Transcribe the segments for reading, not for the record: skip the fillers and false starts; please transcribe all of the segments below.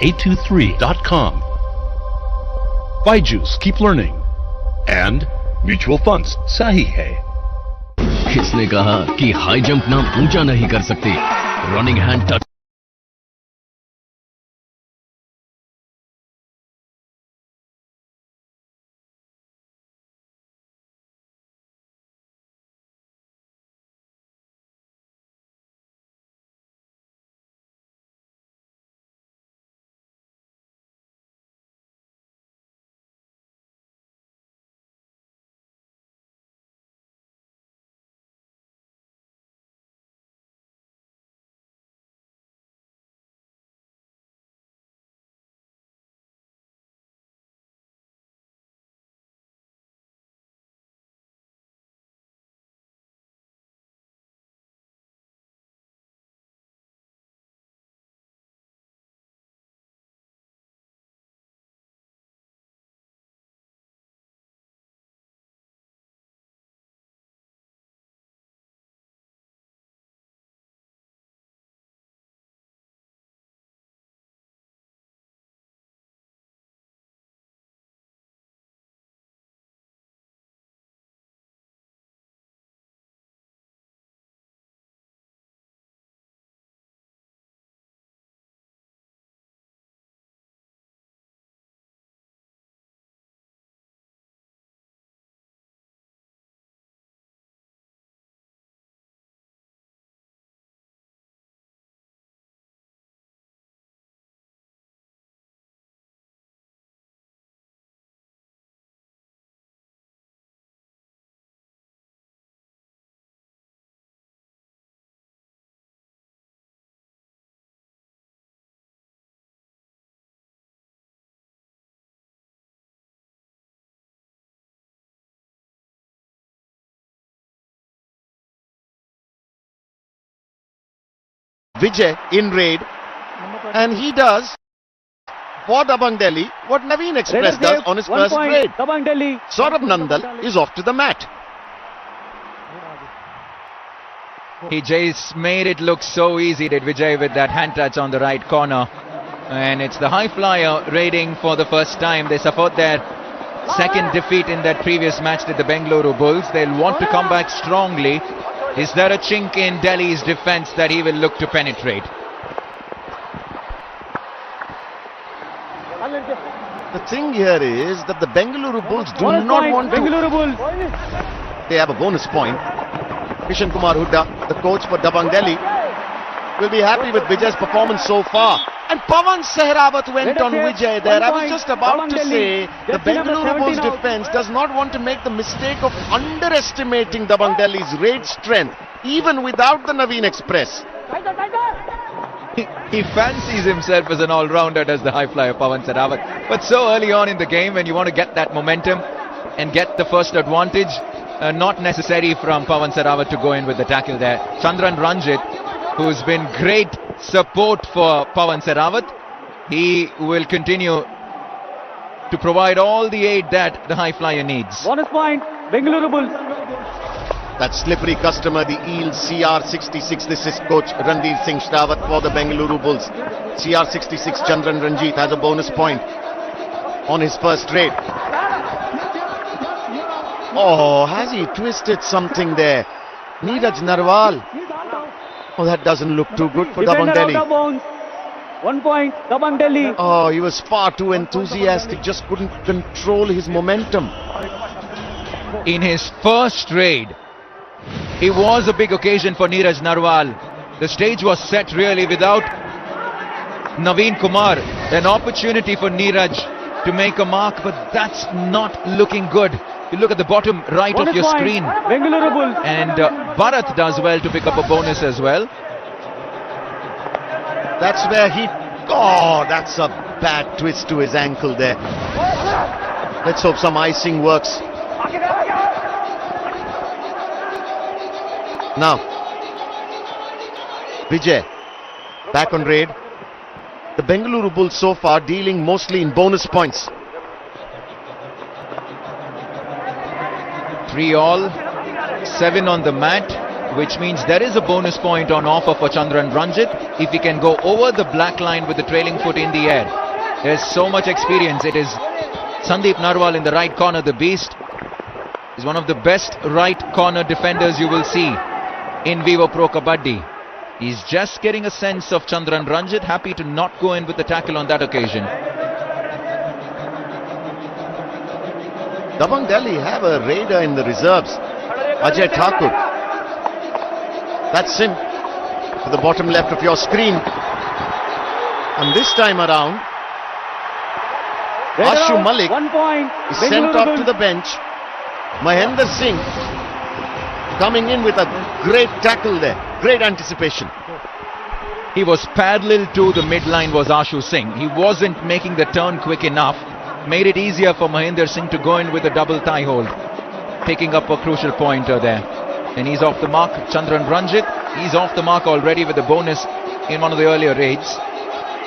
823.com. Byju's, keep learning. And mutual funds, sahi hai. किसने कहा कि हाई जंप नाम ऊंचा नहीं कर सकती? Running hand touch Vijay in raid, and he does for Dabang Delhi what Naveen Express does on his first raid. Dabang Delhi. Saurabh Nandal is off to the mat. He just made it look so easy, did Vijay, with that hand touch on the right corner. And it's the high flyer raiding for the first time. They suffered their second defeat in that previous match to the Bengaluru Bulls. They'll want to come back strongly. Is there a chink in Delhi's defence that he will look to penetrate? The thing here is that the Bengaluru Bulls do not want to. Bengaluru Bulls. They have a bonus point. Kishan Kumar Hooda, the coach for Dabang Delhi, will be happy with Vijay's performance so far. And Pawan Sehrawat went on Vijay there. I was just about to say the Bengaluru Bulls defence does not want to make the mistake of underestimating Dabang Delhi's raid strength, even without the Naveen Express. He fancies himself as an all-rounder, does the high flyer Pawan Sehrawat. But so early on in the game, when you want to get that momentum and get the first advantage, not necessary from Pawan Sehrawat to go in with the tackle there. Chandran Ranjit, who's been great support for Pawan Sehrawat, he will continue to provide all the aid that the high flyer needs. Bonus point, Bengaluru Bulls. That slippery customer, the Eel CR66. This is coach Ranveer Singh Shrawat for the Bengaluru Bulls. CR66 Chandran Ranjit has a bonus point on his first raid. Oh, has he twisted something there? Neeraj Narwal. Oh, that doesn't look too good for Dabang Delhi. 1 point, Dabang Delhi. Oh, he was far too enthusiastic, just couldn't control his momentum. In his first raid, it was a big occasion for Neeraj Narwal. The stage was set really without Naveen Kumar. An opportunity for Neeraj to make a mark, but that's not looking good. You look at the bottom right of your screen, Bengaluru Bulls. and Bharat does well to pick up a bonus as well. That's where he... Oh, that's a bad twist to his ankle there. Let's hope some icing works. Now, Vijay, back on raid. The Bengaluru Bulls so far dealing mostly in bonus points. 3 all, 7 on the mat, which means there is a bonus point on offer for Chandran Ranjit. if he can go over the black line with the trailing foot in the air. There's so much experience. It is Sandeep Narwal in the right corner. The beast is one of the best right corner defenders you will see in Vivo Pro Kabaddi. He's just getting a sense of Chandran Ranjit, happy to not go in with the tackle on that occasion. Dabang Delhi have a raider in the reserves, Ajay Thakur. That's him to the bottom left of your screen. And this time around, Ashu Malik 1 point. is sent off to the bench. Mahendra Singh coming in with a great tackle there. Great anticipation. He was parallel to the midline was Ashu Singh. He wasn't making the turn quick enough. Made it easier for Mahendra Singh to go in with a double thigh hold. Picking up a crucial pointer there. And he's off the mark. Chandran Ranjit, he's off the mark already with a bonus in one of the earlier raids.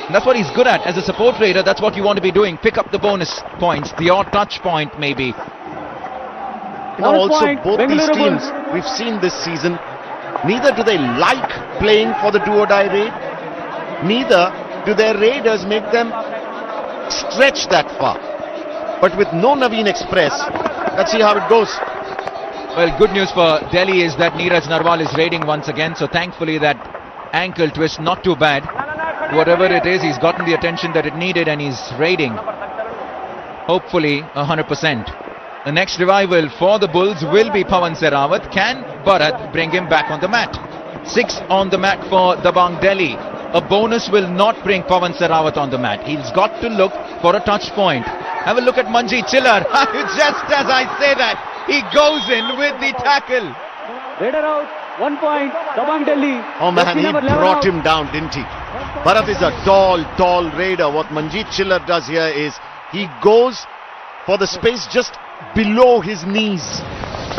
And that's what he's good at. As a support raider, that's what you want to be doing. Pick up the bonus points, the odd touch point maybe. You know, also point, both these Bengaluru teams we've seen this season, neither do they like playing for the do or die raid, neither do their raiders make them stretch that far. But with no Naveen Express, let's see how it goes. Well, good news for Delhi is that Neeraj Narwal is raiding once again. So thankfully that ankle twist not too bad. Whatever it is, he's gotten the attention that it needed and he's raiding. Hopefully 100%. The next revival for the Bulls will be Pawan Sehrawat. Can Bharat bring him back on the mat? 6 on the mat for Dabang Delhi. A bonus will not bring Pawan Sehrawat on the mat. He's got to look for a touch point. Have a look at Manjeet Chillar. Just as I say that, he goes in with the tackle. Raider out. 1 point. Dabang Delhi. Oh man, Jersey he number 11 brought out. him down, didn't he? Bharat is a tall raider. What Manjeet Chillar does here is he goes for the space just below his knees.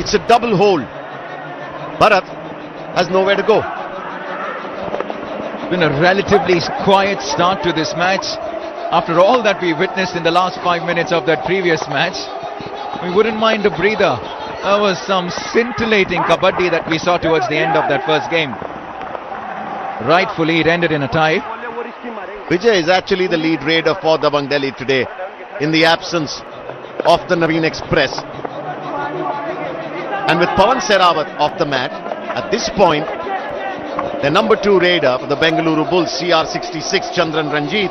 It's a double hole. Bharat has nowhere to go. Been a relatively quiet start to this match. After all that we witnessed in the last 5 minutes of that previous match, we wouldn't mind a breather. There was some scintillating kabaddi that we saw towards the end of that first game. Rightfully, it ended in a tie. Vijay is actually the lead raider for Dabang Delhi today in the absence of the Naveen Express. And with Pawan Sehrawat off the mat, at this point, the number 2 raider for the Bengaluru Bulls, CR66, Chandran Ranjit,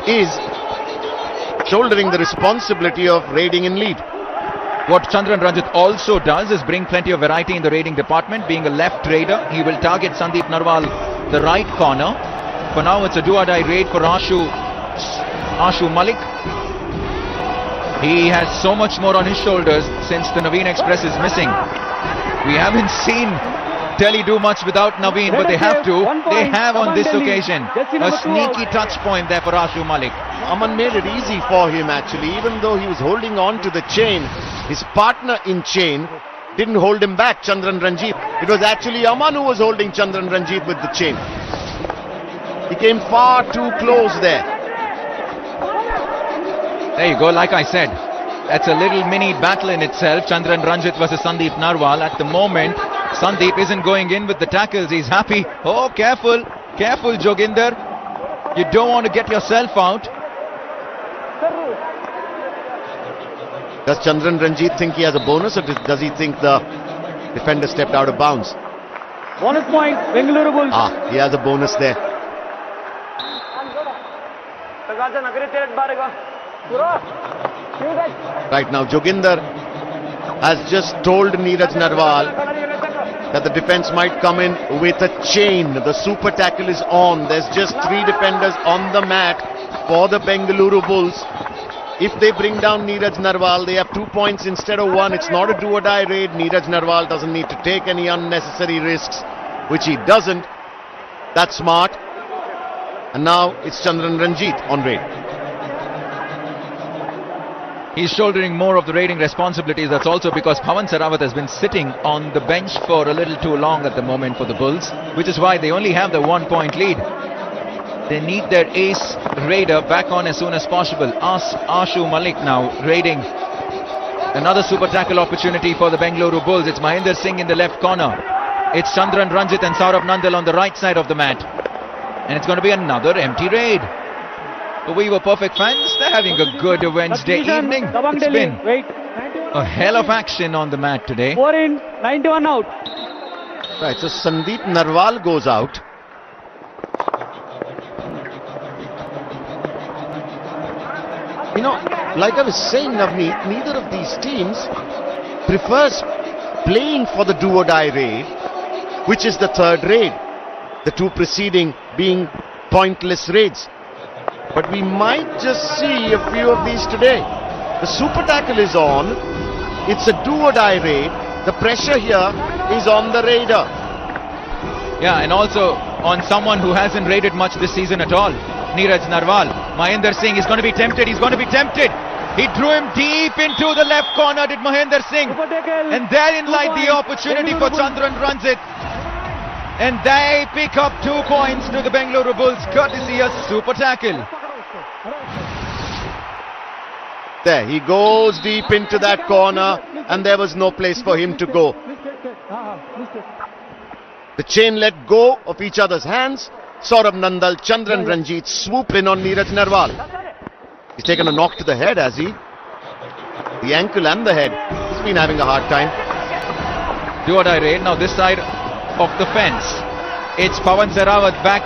is shouldering the responsibility of raiding in lead. What Chandran Ranjit also does is bring plenty of variety in the raiding department. Being a left raider, he will target Sandeep Narwal, the right corner. For now, it's a do-or-die raid for Ashu Malik. He has so much more on his shoulders since the Naveen Express is missing. We haven't seen Delhi do much without Naveen, but they have to. They have on this occasion a sneaky touch point there for Ashu Malik. Aman made it easy for him actually, even though he was holding on to the chain. His partner in chain didn't hold him back, Chandran Ranjit. It was actually Aman who was holding Chandran Ranjit with the chain. He came far too close there. There you go, like I said, that's a little mini battle in itself. Chandran Ranjit versus Sandeep Narwal. At the moment, Sandeep isn't going in with the tackles. He's happy. Oh, careful, Joginder. You don't want to get yourself out. Does Chandran Ranjit think he has a bonus, or does he think the defender stepped out of bounds? Bonus point. Bengaluru Bulls. He has a bonus there. Right now, Joginder has just told Neeraj Narwal that the defense might come in with a chain. The super tackle is on. There's just 3 defenders on the mat for the Bengaluru Bulls. If they bring down Neeraj Narwal, they have 2 points instead of 1. It's not a do-or-die raid. Neeraj Narwal doesn't need to take any unnecessary risks, which he doesn't. That's smart. And now it's Chandran Ranjit on raid. He's shouldering more of the raiding responsibilities. That's also because Pawan Sehrawat has been sitting on the bench for a little too long at the moment for the Bulls, which is why they only have the 1 point lead. They need their ace raider back on as soon as possible. Ashu Malik now raiding. Another super tackle opportunity for the Bengaluru Bulls. It's Mahendra Singh in the left corner. It's Chandran Ranjit and Saurabh Nandal on the right side of the mat. And it's going to be another empty raid. The Vivo Perfect fans, they're having a good Wednesday evening. It's been a hell of action on the mat today. 4 in, 91 out. Right, so Sandeep Narwal goes out. You know, like I was saying, Navneet, neither of these teams prefers playing for the do-or-die raid, which is the third raid. The two preceding being pointless raids. But we might just see a few of these today. The super tackle is on. It's a do-or-die raid. The pressure here is on the raider. Yeah, and also on someone who hasn't raided much this season at all, Neeraj Narwal. Mahendra Singh is going to be tempted. He's going to be tempted. He drew him deep into the left corner, did Mahendra Singh. And therein lied the opportunity for Chandran Ranjit. And they pick up 2 points to the Bengaluru Bulls, courtesy of super tackle. There, he goes deep into that corner and there was no place for him to go. The chain let go of each other's hands. Saurabh Nandal, Chandran Ranjit swoop in on Neeraj Narwal. He's taken a knock to the head, has he? The ankle and the head. He's been having a hard time. Do-or-die raid. Now this side of the fence. It's Pawan Sehrawat back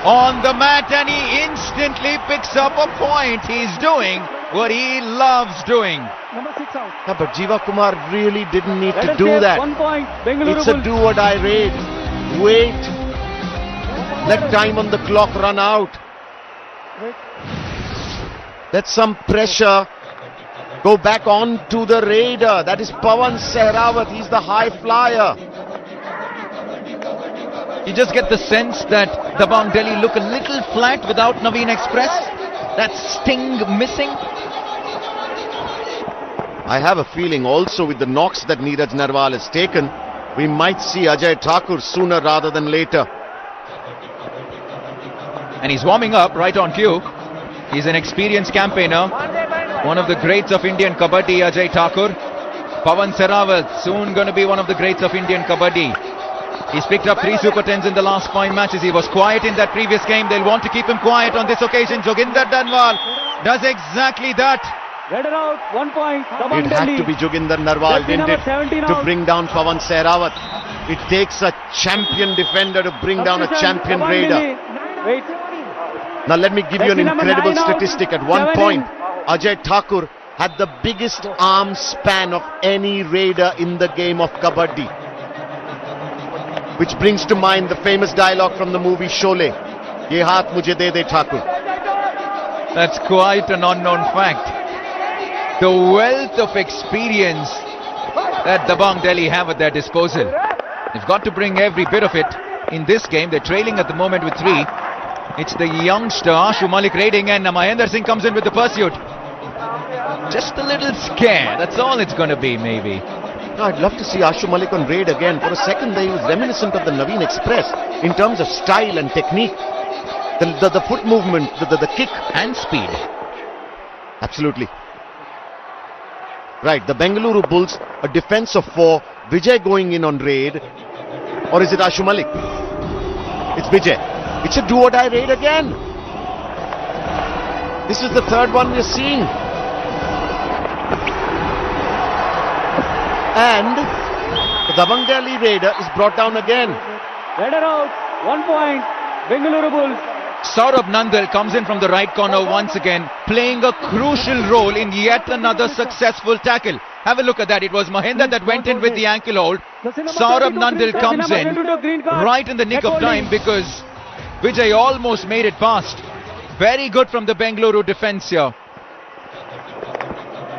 on the mat and he instantly picks up a point. He's doing what he loves doing. Number 6 out. Yeah, but Jiva Kumar really didn't need to Let us do say that. 1 point. Bengaluru It's a Bulls. do-or-die raid. Wait. Let time on the clock run out. Let some pressure go back on to the raider. That is Pawan Sehrawat. He's the high flyer. You just get the sense that Dabang Delhi look a little flat without Naveen Express. That sting missing. I have a feeling also with the knocks that Neeraj Narwal has taken, we might see Ajay Thakur sooner rather than later. And he's warming up right on cue. He's an experienced campaigner. One of the greats of Indian Kabaddi, Ajay Thakur. Pawan Sehrawat, soon going to be one of the greats of Indian Kabaddi. He's picked up 3 Super 10s in the last 5 matches. He was quiet in that previous game. They'll want to keep him quiet on this occasion. Joginder Dhanwal does exactly that. Raider out. 1 point. Dabang It had Delhi. to be Joginder Narwal, Jersey didn't number it, 17 to out. bring down Pawan Sehrawat. It takes a champion defender to bring down a champion Dabang raider. Delhi. Wait. Now let me give you an Jersey number incredible 9 out. statistic. At one 7 point, in. Ajay Thakur had the biggest arm span of any raider in the game of Kabaddi. Which brings to mind the famous dialogue from the movie Sholay. Ye haath mujhe de de Thakur. That's quite an unknown fact. The wealth of experience that Dabang Delhi have at their disposal. They've got to bring every bit of it in this game. They're trailing at the moment with 3. It's the youngster Ashu Malik raiding and Mahendra Singh comes in with the pursuit. Just a little scare. That's all it's going to be, maybe. No, I'd love to see Ashu Malik on raid again. For a second there he was reminiscent of the Naveen Express in terms of style and technique. The foot movement, the kick. And speed. Absolutely. Right, the Bengaluru Bulls, a defense of 4. Vijay going in on raid. Or is it Ashu Malik? It's Vijay. It's a do-or-die raid again. This is the 3rd one we're seeing. And the Dabang Delhi raider is brought down again. Raider out. 1 point. Bengaluru Bulls. Saurabh Nandal comes in from the right corner once again, playing a crucial role in yet another successful tackle. Have a look at that. It was Mahendra that went in with the ankle hold. Saurabh Nandal comes in right in the nick of time because Vijay almost made it past. Very good from the Bengaluru defense here.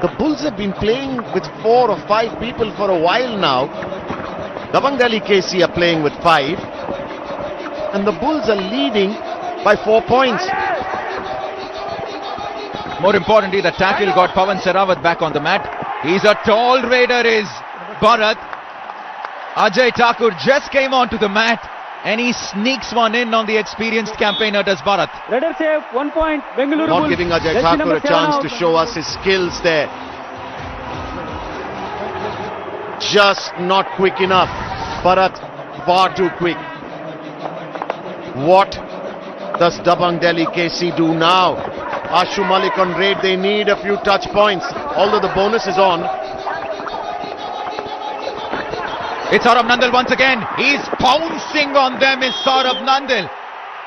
The Bulls have been playing with 4 or 5 people for a while now. Dabang Delhi KC are playing with 5. And the Bulls are leading by 4 points. More importantly, the tackle got Pawan Sehrawat back on the mat. He's a tall raider, is Bharat. Ajay Thakur just came onto the mat and he sneaks one in on the experienced campaigner, does Bharat. Raider save. 1 point. Bengaluru Not Bulls. giving Ajay Jersey Thakur number a 7 chance out. to show us his skills there. Just not quick enough. Bharat far too quick. What does Dabang Delhi KC do now? Ashu Malik on raid, they need a few touch points, although the bonus is on. It's Saurabh Nandal once again. He's pouncing on them, is Saurabh Nandal.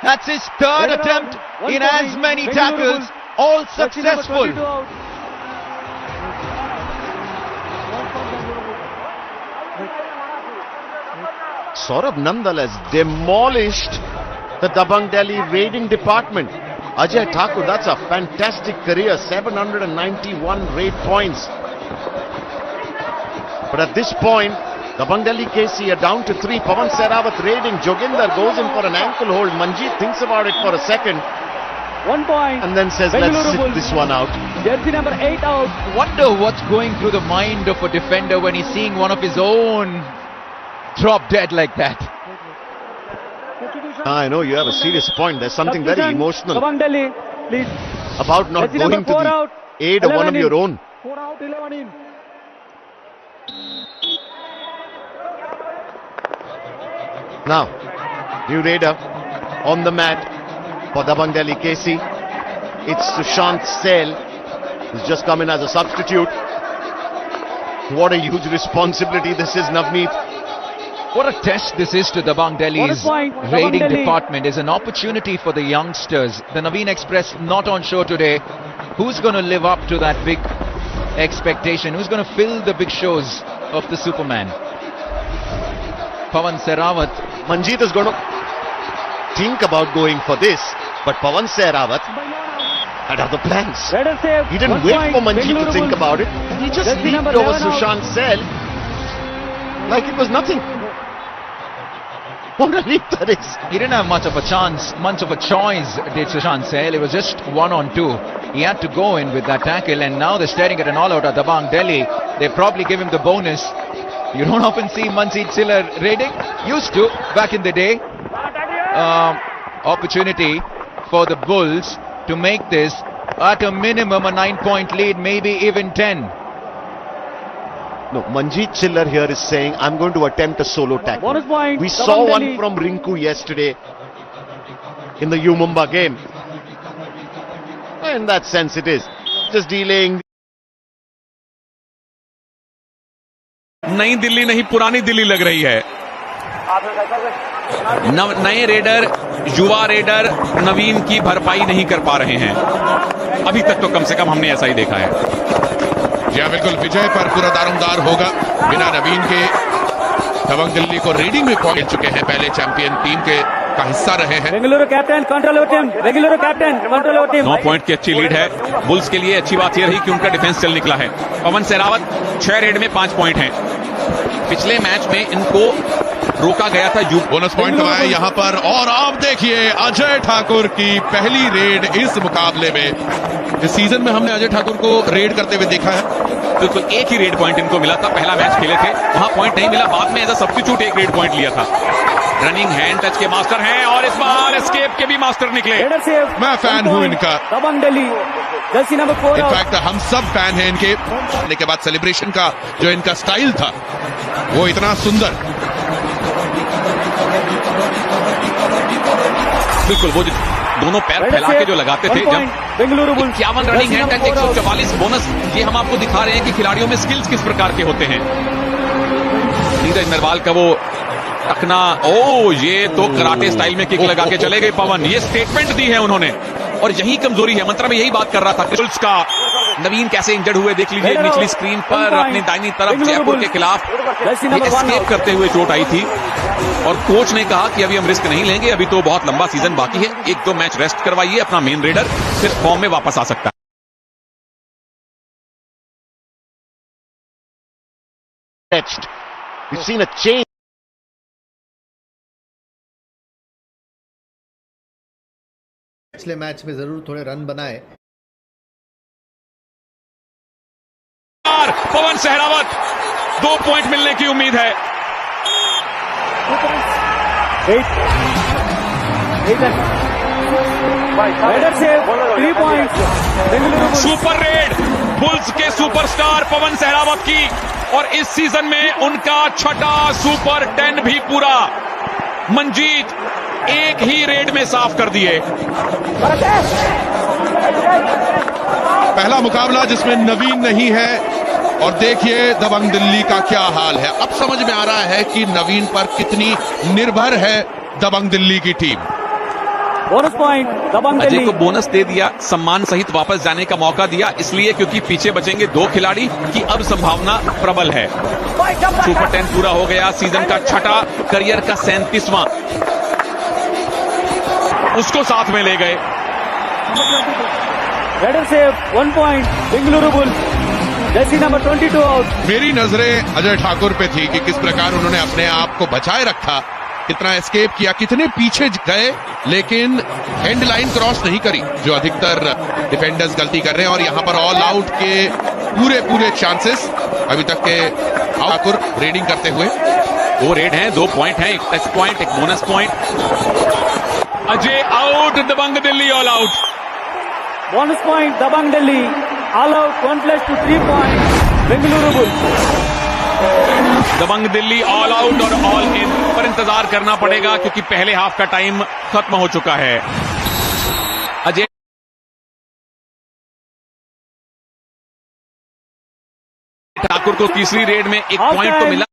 That's his third attempt in as many tackles, all successful. Saurabh Nandal has demolished the Dabang Delhi raiding department. Ajay Thakur, that's a fantastic career, 791 raid points. But at this point, Dabang Delhi KC are down to 3. Pawan Sehrawat raiding. Joginder goes in for an ankle hold. Manjeet thinks about it for a second. 1 point. And then says, let's sit this one out. Jersey number 8 out. Wonder what's going through the mind of a defender when he's seeing one of his own drop dead like that. I know you have a serious point. There's something very emotional Dabang Delhi, please. about not going to the aid of one of your own. 4 out, 11 in. Now, new raider on the mat for Dabang Delhi KC. It's Sushant Sel, who's just come in as a substitute. What a huge responsibility this is, Navneet. What a test this is to Dabang Delhi's raiding department. Is an opportunity for the youngsters. The Naveen Express not on show today. Who's going to live up to that big expectation? Who's going to fill the big shows of the Superman? Pawan Sehrawat. Manjeet is going to think about going for this, but Pawan Sehrawat had other plans. He didn't wait for Manjeet to think about it. He just leaped over Sushant Sel like it was nothing. What a leap that is. He didn't have much of a chance, much of a choice, did Sushant Sel. It was just 1-on-2. He had to go in with that tackle, and now they're staring at an all-out at Dabang Delhi. They probably give him the bonus. You don't often see Manjeet Chiller raiding. Used to back in the day. Opportunity for the Bulls to make this at a minimum a 9-point lead, maybe even 10. No, Manjeet Chiller here is saying, I'm going to attempt a solo tackle. Bonus point. We saw one from Rinku yesterday in the U-Mumba game. In that sense it is. Just delaying. नई दिल्ली नहीं पुरानी दिल्ली लग रही है. नए raider, युवा raider नवीन की भरपाई नहीं कर पा रहे हैं. अभी तक तो कम से कम हमने ऐसा ही देखा है. जी बिल्कुल, विजय पर पूरा दारोमदार होगा. बिना नवीन के दबंग दिल्ली को रेडिंग में पहुंच चुके हैं. पहले चैंपियन टीम के का हिस्सा रहे हैं. Bengaluru captain control over team. Bengaluru captain control over team. 9 point की अच्छी लीड है. बुल्स के लिए अच्छी बात यह रही कि उनका डिफेंस चल निकला है. पवन सहरावत 6 रेड में 5 पॉइंट हैं. पिछले मैच में इनको रोका गया था. बोनस पॉइंट कमाया यहां पर. और अब देखिए अजय ठाकुर की पहली रेड इस मुकाबले में. इस सीजन में हमने अजय ठाकुर को रेड करते हुए देखा है. बिल्कुल एक ही रेड पॉइंट इनको मिला था. पहला मैच खेले थे, वहां पॉइंट नहीं मिला. बाद में एज अ सब्स्टिट्यूट एक रेड पॉइंट लिया था. रनिंग हैंड टच के मास्टर हैं और इस बार एस्केप के भी मास्टर निकले. मैं फैन हूं इनका. दबंग दिल्ली जर्सी नंबर 4. इनफैक्ट हम सब फैन हैं इनके. आने के बाद सेलिब्रेशन का जो इनका स्टाइल था वो इतना सुंदर. बिल्कुल वो दोनों पैर फैला के जो लगाते थे. जब Bengaluru 51 running hand touch 144 bonus. ये हम आपको दिखा रहे हैं कि खिलाड़ियों में स्किल्स किस प्रकार के होते हैं. नीरज नरवाल का वो टकना. ओ ये तो कराटे स्टाइल में किक लगा के चले गए पवन. ये स्टेटमेंट दी है उन्होंने और यही कमजोरी है. मंत्रा में यही बात कर रहा था. बुल्स का नवीन कैसे इंजर्ड हुए देख लीजिए निचली स्क्रीन पर. अपनी दाहिनी तरफ जयपुर के खिलाफ एस्केप करते हुए चोट आई थी और कोच ने कहा कि अभी हम रिस्क नहीं लेंगे. अभी तो बहुत लंबा सीजन बाकी है. 1-2 मैच रेस्ट करवाइए. अपना मेन रेडर फिर फॉर्म में वापस आ सकता है. We've seen a change. पिछले मैच में जरूर थोड़े रन बनाए. पवन सहरावत 2 पॉइंट मिलने की उम्मीद है. 3 पॉइंट. सुपर रेड बुल्स के सुपरस्टार पवन सहरावत की और इस सीजन में उनका 6ठा सुपर 10 भी पूरा. मंजीत एक ही रेड में साफ कर दिए। पहला मुकाबला जिसमें नवीन नहीं है और देखिए दबंग दिल्ली का क्या हाल है। अब समझ में आ रहा है कि नवीन पर कितनी निर्भर है दबंग दिल्ली की टीम। बोनस पॉइंट दबंग अजय दिल्ली। को बोनस दे दिया, सम्मान सहित वापस जाने का मौका दिया, इसलिए क्योंकि पीछे बचेंगे 2 खिलाड़ी की अब संभावना प्रबल है। सुपर 10 पूरा हो गया, सीजन का छठा, करियर का 37वां, उसको साथ में ले गए। Better save 1 point Bengaluru bulls. Jersey number 22 out. मेरी नजरें अजय ठाकुर पे थी कि किस प्रकार उन्होंने अपने आप को बचाए रखा, कितना एस्केप किया, कितने पीछे गए, लेकिन एंड लाइन क्रॉस नहीं करी, जो अधिकतर डिफेंडर्स गलती कर रहे हैं। और यहां पर ऑल आउट के पूरे चांसेस अभी तक के ठाकुर रेडिंग करते हुए। 2 रेड हैं, 2 पॉइंट हैं, एक टच पॉइंट, एक bonus point. Ajay out, Dabangg Delhi all out. Bonus point Dabangg Delhi. All out 1+2 3 point Bengaluru Bulls. Dabangg Delhi all out और ऑल इन पर इंतजार करना पड़ेगा क्योंकि पहले हाफ का टाइम खत्म हो चुका है। अजय ठाकुर को तीसरी रेड में 1 पॉइंट तो मिला,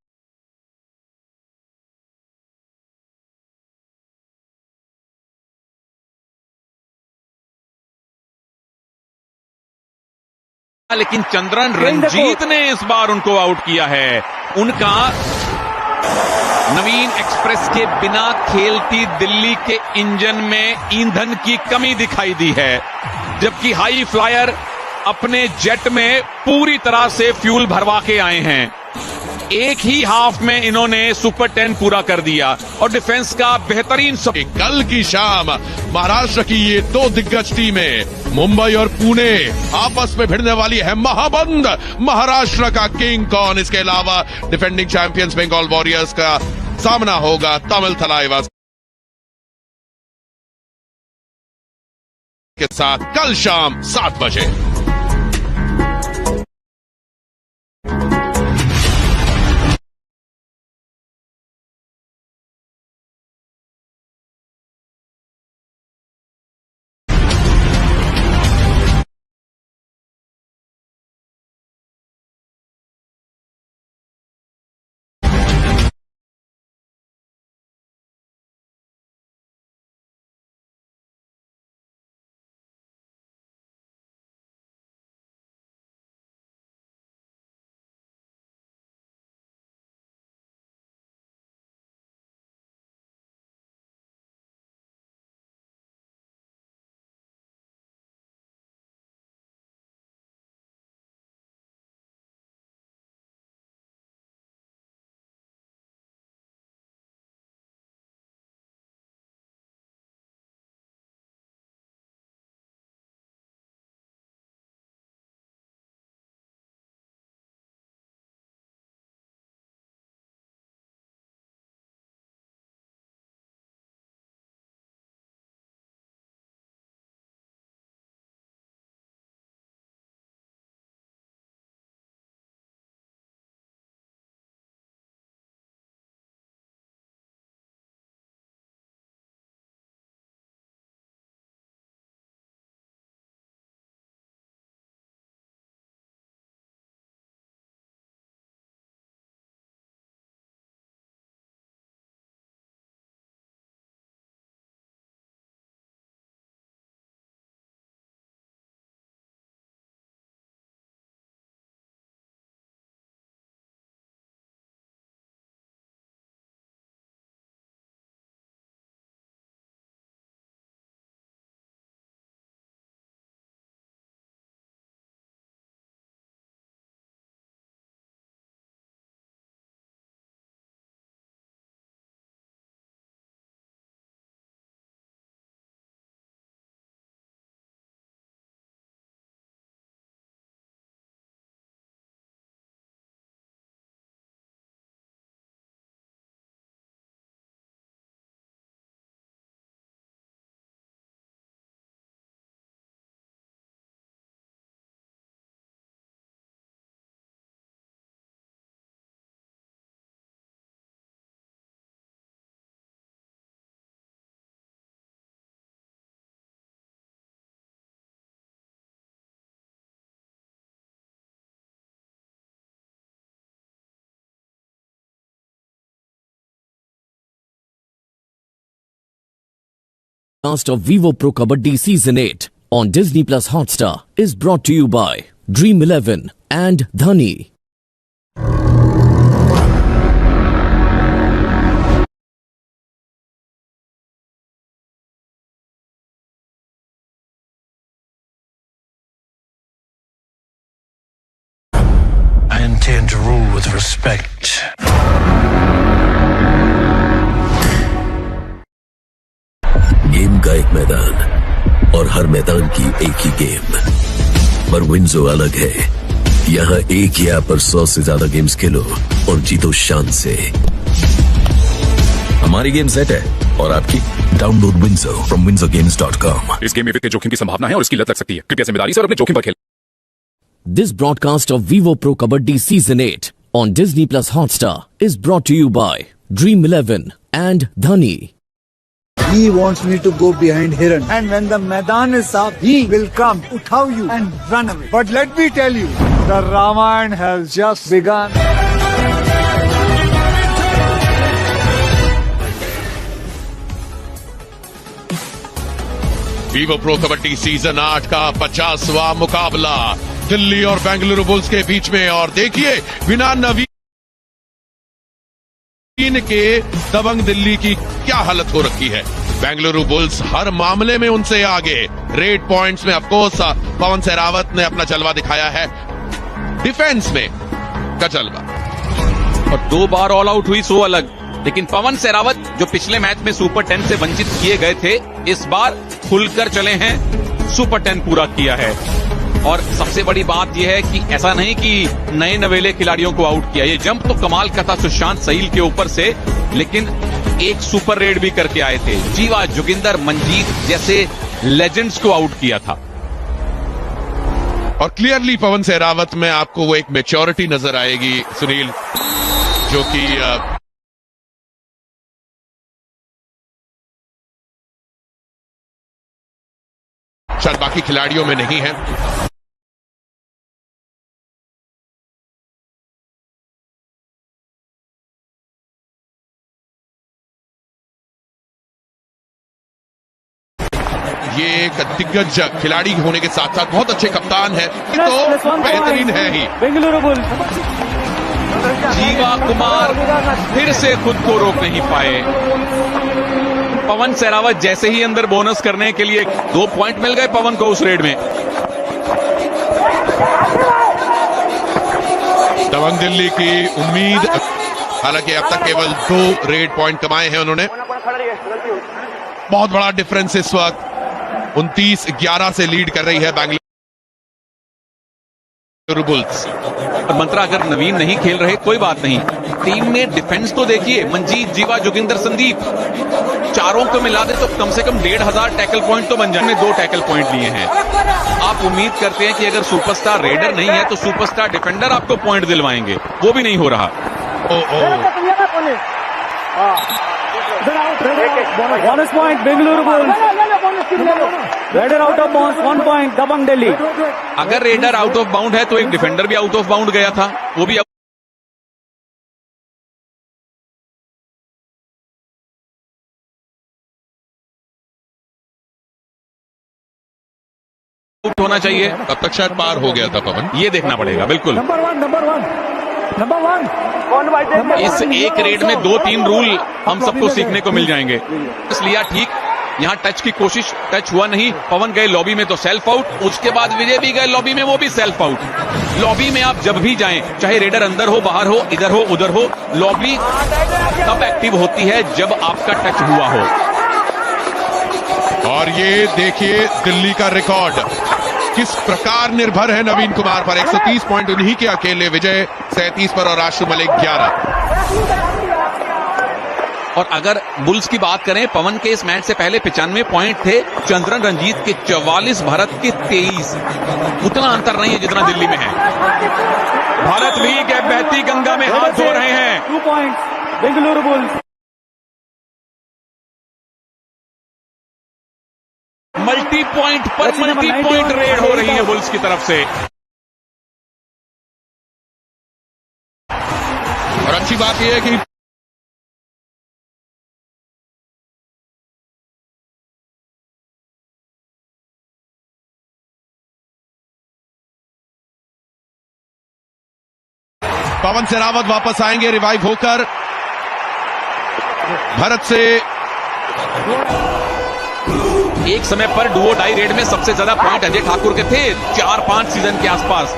लेकिन चंद्रन रंजीत ने इस बार उनको आउट किया है। उनका नवीन एक्सप्रेस के बिना खेलती दिल्ली के इंजन में ईंधन की कमी दिखाई दी है, जबकि हाई फ्लायर अपने जेट में पूरी तरह से फ्यूल भरवा के आए हैं। एक ही हाफ में इन्होंने सुपर 10 पूरा कर दिया और डिफेंस का बेहतरीन कल की शाम महाराष्ट्र की ये 2 दिग्गज टीमें मुंबई और पुणे आपस में भिड़ने वाली है। महाबंद महाराष्ट्र का किंग कौन, इसके अलावा डिफेंडिंग चैंपियंस बंगाल वॉरियर्स का सामना होगा तमिल थलाइवास के साथ कल शाम 7 बजे। Cast of Vivo Pro Kabaddi Season 8 on Disney Plus Hotstar is brought to you by Dream 11 and Dhani. I intend to rule with respect. Game का एक मैदान और हर मैदान की एक ही गेम, पर विंजो अलग है। यहाँ एक ही ऐप पर 100 से ज्यादा गेम्स खेलो और जीतो शान से। हमारी गेम सेट है और आपकी डाउनलोड विंजो फ्रॉम winzogames.com। इस गेम में वित्तीय जोखिम की संभावना है और इसकी लत लग सकती है। कृपया जिम्मेदारी से और अपने जोखिम पर खेलें। This broadcast of Vivo Pro Kabaddi Season 8 on Disney Plus Hotstar is brought to you by Dream 11 and Dhani. He wants me to go behind Hiran, and when the Maidan is up, he will come, uthav you and run away. But let me tell you, the Ramayana has just begun. Vivo pro kabaddi season 8 का 50वां मुकाबला दिल्ली और Bengaluru bulls के बीच में। और देखिए, बिना नवीन के दबंग दिल्ली की क्या हालत हो रखी है। बेंगलुरु बुल्स हर मामले में उनसे आगे। रेड पॉइंट्स में ऑफकोर्स पवन सहरावत ने अपना जलवा दिखाया है, डिफेंस में का जलवा। और 2 बार ऑल आउट हुई सो अलग, लेकिन पवन सहरावत जो पिछले मैच में सुपर 10 से वंचित किए गए थे, इस बार खुलकर चले हैं, सुपर 10 पूरा किया है। और सबसे बड़ी बात यह है कि ऐसा नहीं कि नए नवेले खिलाड़ियों को आउट किया। ये जंप तो कमाल का था सुशांत सहील के ऊपर से, लेकिन एक सुपर रेड भी करके आए थे। जीवा, जोगिंदर, मंजीत जैसे लेजेंड्स को आउट किया था। और क्लियरली पवन सहरावत में आपको वो एक मैच्योरिटी नजर आएगी सुनील, जो कि शायद बाकी खिलाड़ियों में नहीं है। ये एक दिग्गज खिलाड़ी होने के साथ साथ बहुत अच्छे कप्तान है, तो बेहतरीन है ही। बेंगलुरु बुल्स। जीवा कुमार फिर से खुद को रोक नहीं पाए। पवन सहरावत जैसे ही अंदर बोनस करने के लिए 2 पॉइंट मिल गए पवन को उस रेड में। दबंग दिल्ली की उम्मीद, हालांकि अब तक केवल 2 रेड पॉइंट कमाए हैं उन्होंने। बहुत बड़ा डिफरेंस इस वक्त 29-11 से लीड कर रही है बेंगलुरु बुल्स। मंत्रा अगर नवीन नहीं खेल रहे कोई बात नहीं, टीम में डिफेंस तो देखिए, मंजीत, जीवा, जोगिंदर, संदीप, चारों को मिला दे तो कम से कम 1500 टैकल पॉइंट तो बन जाए। 2 टैकल पॉइंट लिए हैं। आप उम्मीद करते हैं कि अगर सुपरस्टार रेडर नहीं है तो सुपरस्टार डिफेंडर आपको पॉइंट दिलवाएंगे, वो भी नहीं हो रहा। Bonus point Bengaluru Bulls. Raider out of bound, 1 point Dabangg Delhi. अगर रेडर आउट ऑफ बाउंड है तो एक डिफेंडर भी आउट ऑफ बाउंड गया था, वो भी आउट होना चाहिए। अब तक शायद पार हो गया था पवन, ये देखना पड़ेगा। बिल्कुल, नंबर वन। इस एक रेड में 2-3 रूल हम सबको सीखने को मिल जाएंगे। इसलिए ठीक, यहां टच की कोशिश, टच हुआ नहीं। पवन गए लॉबी में तो सेल्फ आउट, उसके बाद विजय भी गए लॉबी में, वो भी सेल्फ आउट। लॉबी में आप जब भी जाएं, चाहे रेडर अंदर हो, बाहर हो, इधर हो, उधर हो, लॉबी तब एक्टिव होती है जब आपका टच हुआ हो। और ये देखिए दिल्ली का रिकॉर्ड किस प्रकार निर्भर है नवीन कुमार पर। 130 पॉइंट उन्हीं के अकेले, विजय 37 पर और आशु मलिक 11। और अगर बुल्स की बात करें, पवन के इस मैच से पहले 95 पॉइंट थे, चंद्रन रंजीत के 44, भारत के 23। उतना अंतर नहीं है जितना दिल्ली में है। भारत लीग है, बहती गंगा में हाथ धो रहे हैं। 2 point Bengaluru bulls. Multi point पर मल्टी पॉइंट रेड हो रही है बुल्स की तरफ से। और अच्छी बात यह है कि पवन सहरावत वापस आएंगे रिवाइव होकर। भरत से एक समय पर डुओ डाई रेड में सबसे ज्यादा पॉइंट अजय ठाकुर के थे, 4-5 सीजन के आसपास।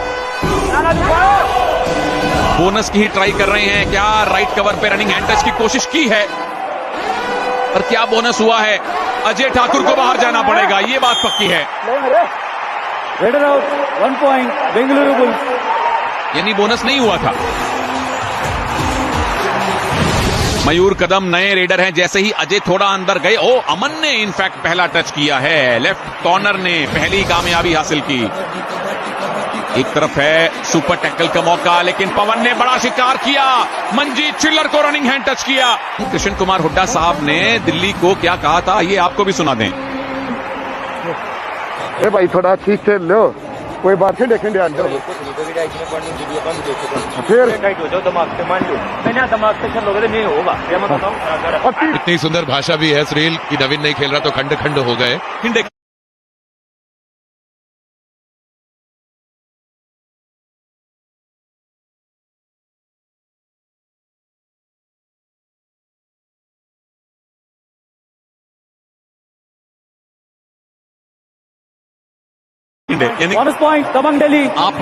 बोनस की ही ट्राई कर रहे हैं क्या? राइट कवर पे रनिंग हैंड टच की कोशिश की है, पर क्या बोनस हुआ है? अजय ठाकुर को बाहर जाना पड़ेगा, ये बात पक्की है। Raider out, 1 point Bengaluru bulls. यानी बोनस नहीं हुआ था। मयूर कदम नए रेडर हैं। जैसे ही अजय थोड़ा अंदर गए, अमन ने इनफैक्ट पहला टच किया है, लेफ्ट कॉर्नर ने पहली कामयाबी हासिल की। एक तरफ है सुपर टैकल का मौका, लेकिन पवन ने बड़ा शिकार किया, मंजीत चिल्लर को रनिंग हैंड टच किया। कृष्ण कुमार हुड्डा साहब ने दिल्ली को क्या कहा था, ये आपको भी सुना दें। भाई थोड़ा ठीक से लो, कोई बात नहीं, देखेंगे फिर इतनी सुंदर भाषा भी है सुनील कि नवीन नहीं खेल रहा तो खंड खंड हो गए। Bonus point Dabangg Delhi. आप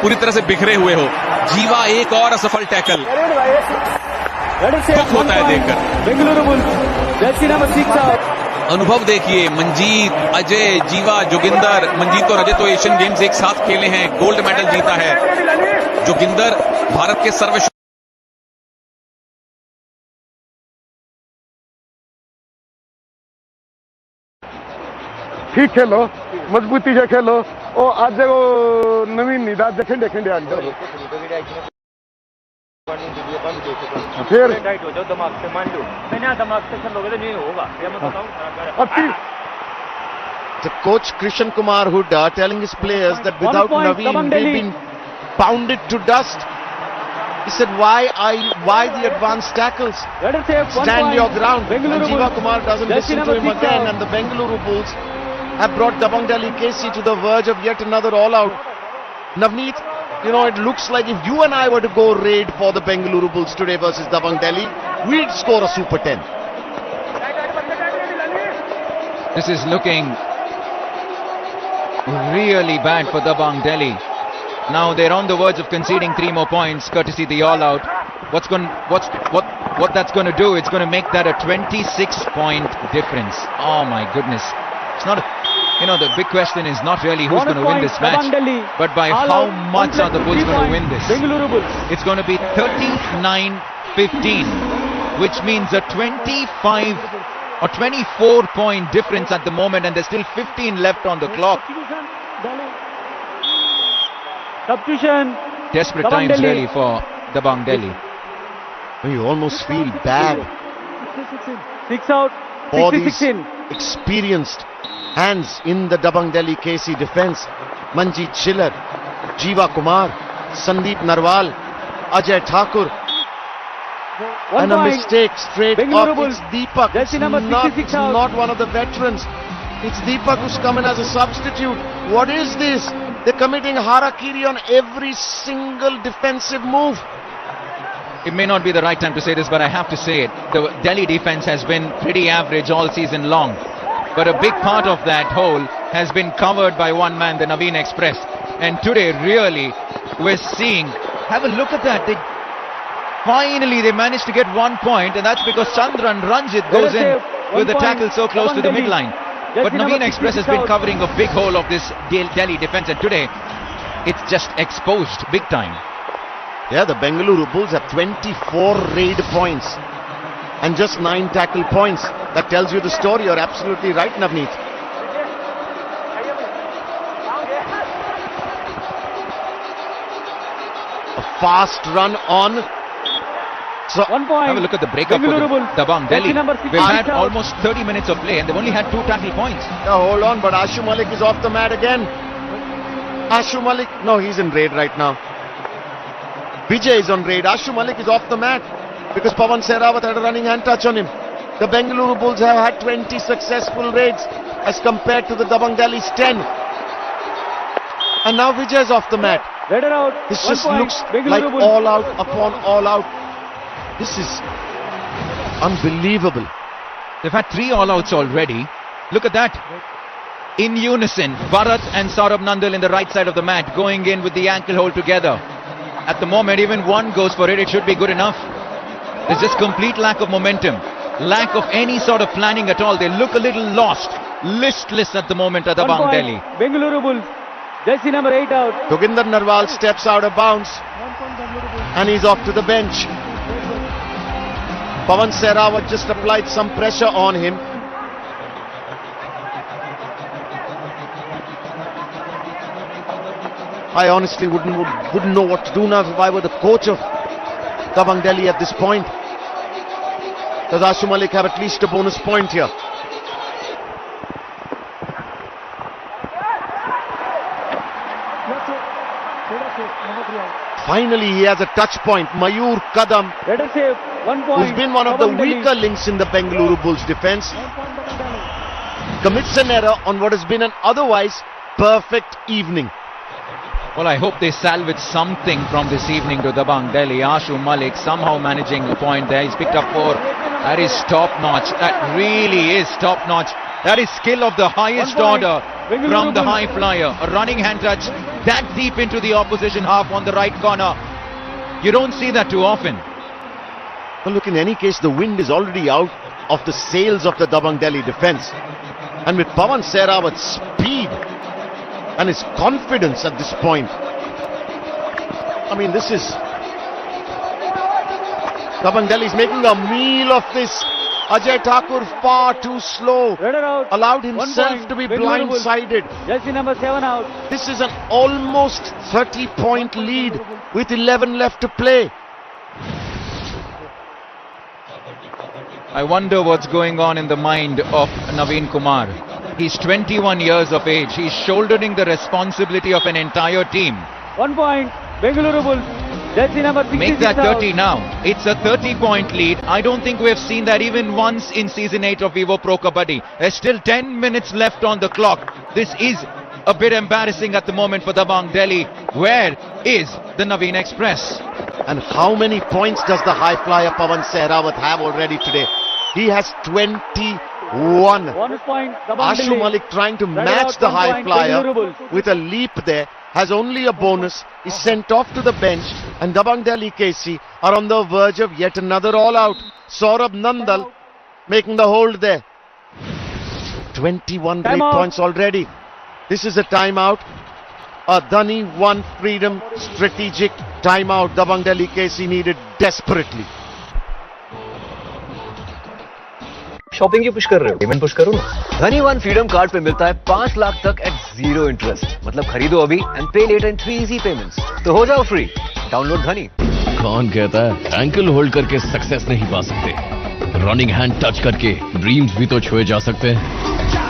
पूरी तरह से बिखरे हुए हो। जीवा एक और असफल टैकल दुख होता है देखकर। Bengaluru bulls Jersey number 6। अनुभव देखिए, मंजीत, अजय, जीवा, जोगिंदर। मंजीत और अजय तो एशियन गेम्स एक साथ खेले हैं, गोल्ड मेडल जीता है। जोगिंदर भारत के सर्वश्रेष्ठ ठीक खेलो, मजबूती से खेलो। आज वो नवीन निदा देखें फिर The coach Krishan Kumar Huda telling his players that without Naveen we've been pounded to dust. He said, why the advanced tackles? Stand your ground. And Jiva Kumar doesn't listen to him again, and the Bengaluru Bulls have brought Dabang Delhi KC to the verge of yet another all-out. Navneet, you know, it looks like if you and I were to go raid for the Bengaluru Bulls today versus Dabang Delhi, we'd score a Super 10. This is looking really bad for Dabang Delhi. Now they're on the verge of conceding 3 more points, courtesy the all-out. What that's going to do? It's going to make that a 26-point difference. Oh my goodness! It's not. The big question is not really who's going to win this match, but by how much are the Bulls going to win this? It's going to be 39-15, which means a 25 or 24-point difference at the moment, and there's still 15 left on the clock. Substitution. Desperate times really for Dabang Delhi. You almost feel bad 6 out. for these experienced hands in the Dabang Delhi KC defense. Manjeet Chiller, Jiva Kumar, Sandeep Narwal, Ajay Thakur. And a mistake straight up. It's Deepak. It's not one of the veterans. It's Deepak who's come in as a substitute. What is this? They're committing harakiri on every single defensive move. It may not be the right time to say this, but I have to say it. The Delhi defense has been pretty average all season long. But a big part of that hole has been covered by one man, the Naveen Express. And today, really, we're seeing, have a look at that. Finally, they managed to get 1 point, and that's because Chandran Ranjit goes in with the tackle so close to the midline. But Naveen Express has been covering a big hole of this Delhi defense, and today, it's just exposed big time. Yeah, the Bengaluru Bulls have 24 raid points and just 9 tackle points. That tells you the story. You're absolutely right, Navneet. A fast run on. So, 1 point. Have a look at the breakup for Dabang Delhi. We've had almost 30 minutes of play and they've only had 2 tackle points. Yeah, hold on, but Ashu Malik is off the mat again. Ashu Malik, no, he's in raid right now. Vijay is on raid. Ashu Malik is off the mat because Pawan Sehrawat had a running hand touch on him. The Bengaluru Bulls have had 20 successful raids as compared to the Dabang Delhi's 10. And now Vijay is off the mat. Redder out. This 1 just point. looks Bengaluru like Bulls. all out upon all out. This is unbelievable. They've had 3 all-outs already. Look at that. In unison, Bharat and Saurabh Nandal in the right side of the mat, going in with the ankle hold together. At the moment, even one goes for it, it should be good enough. There's just complete lack of momentum, lack of any sort of planning at all. They look a little lost, listless at the moment at 1 Dabang point. Delhi. Bengaluru Bulls. Jersey number 8 out. Joginder Narwal steps out of bounds and he's off to the bench. Pawan Sehrawat just applied some pressure on him. I honestly wouldn't know what to do now if I were the coach of Dabang Delhi at this point. Does Ashu Malik have at least a bonus point here? Finally he has a touch point. Mayur Kadam, Redder save. 1 point. who's been one of the Dabang Delhi. weaker links in the Bengaluru Bulls defence, commits an error on what has been an otherwise perfect evening. Well, I hope they salvage something from this evening to Dabang Delhi. Ashu Malik somehow managing a point there. He's picked up 4. That is top-notch. That really is top-notch. That is skill of the highest 1 point. order Bengaluru from the Bulls. high flyer. A running hand touch that deep into the opposition half on the right corner. You don't see that too often. Well, look, in any case, the wind is already out of the sails of the Dabang Delhi defence. And with Pawan Sehrawat's speed and his confidence at this point, I mean, this is... Dabang Delhi is making a meal of this. Ajay Thakur far too slow. Redder out. Allowed 1 himself point. to be Bengaluru Bulls. blindsided. Jersey number 7 out. This is an almost 30-point lead with 11 left to play. I wonder what's going on in the mind of Naveen Kumar. He's 21 years of age. He's shouldering the responsibility of an entire team. 1 point. Bengaluru Bulls. Jersey number 66 Make that out. 30 now. It's a 30-point lead. I don't think we've seen that even once in Season 8 of Vivo Pro Kabaddi. There's still 10 minutes left on the clock. This is a bit embarrassing at the moment for Dabang Delhi. Where is the Naveen Express? And how many points does the high flyer Pawan Sehrawat have already today? He has 21. 1 point. Dabang Ashu Delhi. Malik trying to Redder match out, the 1 high point. flyer Bengaluru Bulls. with a leap there. Has only a bonus, is sent off to the bench, and Dabang Delhi KC are on the verge of yet another all-out. Saurabh Nandal making the hold there. 21 break Timeout. points already. This is a timeout. A Dhani one freedom strategic timeout. Dabang Delhi KC needed desperately. Shopping की push कर रहे हो, payment push करो ना। धनी one freedom card पे मिलता है 5 लाख तक एट 0 इंटरेस्ट। मतलब खरीदो अभी एंड पे लेटर इन 3 इजी पेमेंट्स। तो हो जाओ फ्री। डाउनलोड धनी। कौन कहता है एंकल होल्ड करके सक्सेस नहीं पा सकते? रनिंग हैंड टच करके ड्रीम्स भी तो छुए जा सकते हैं।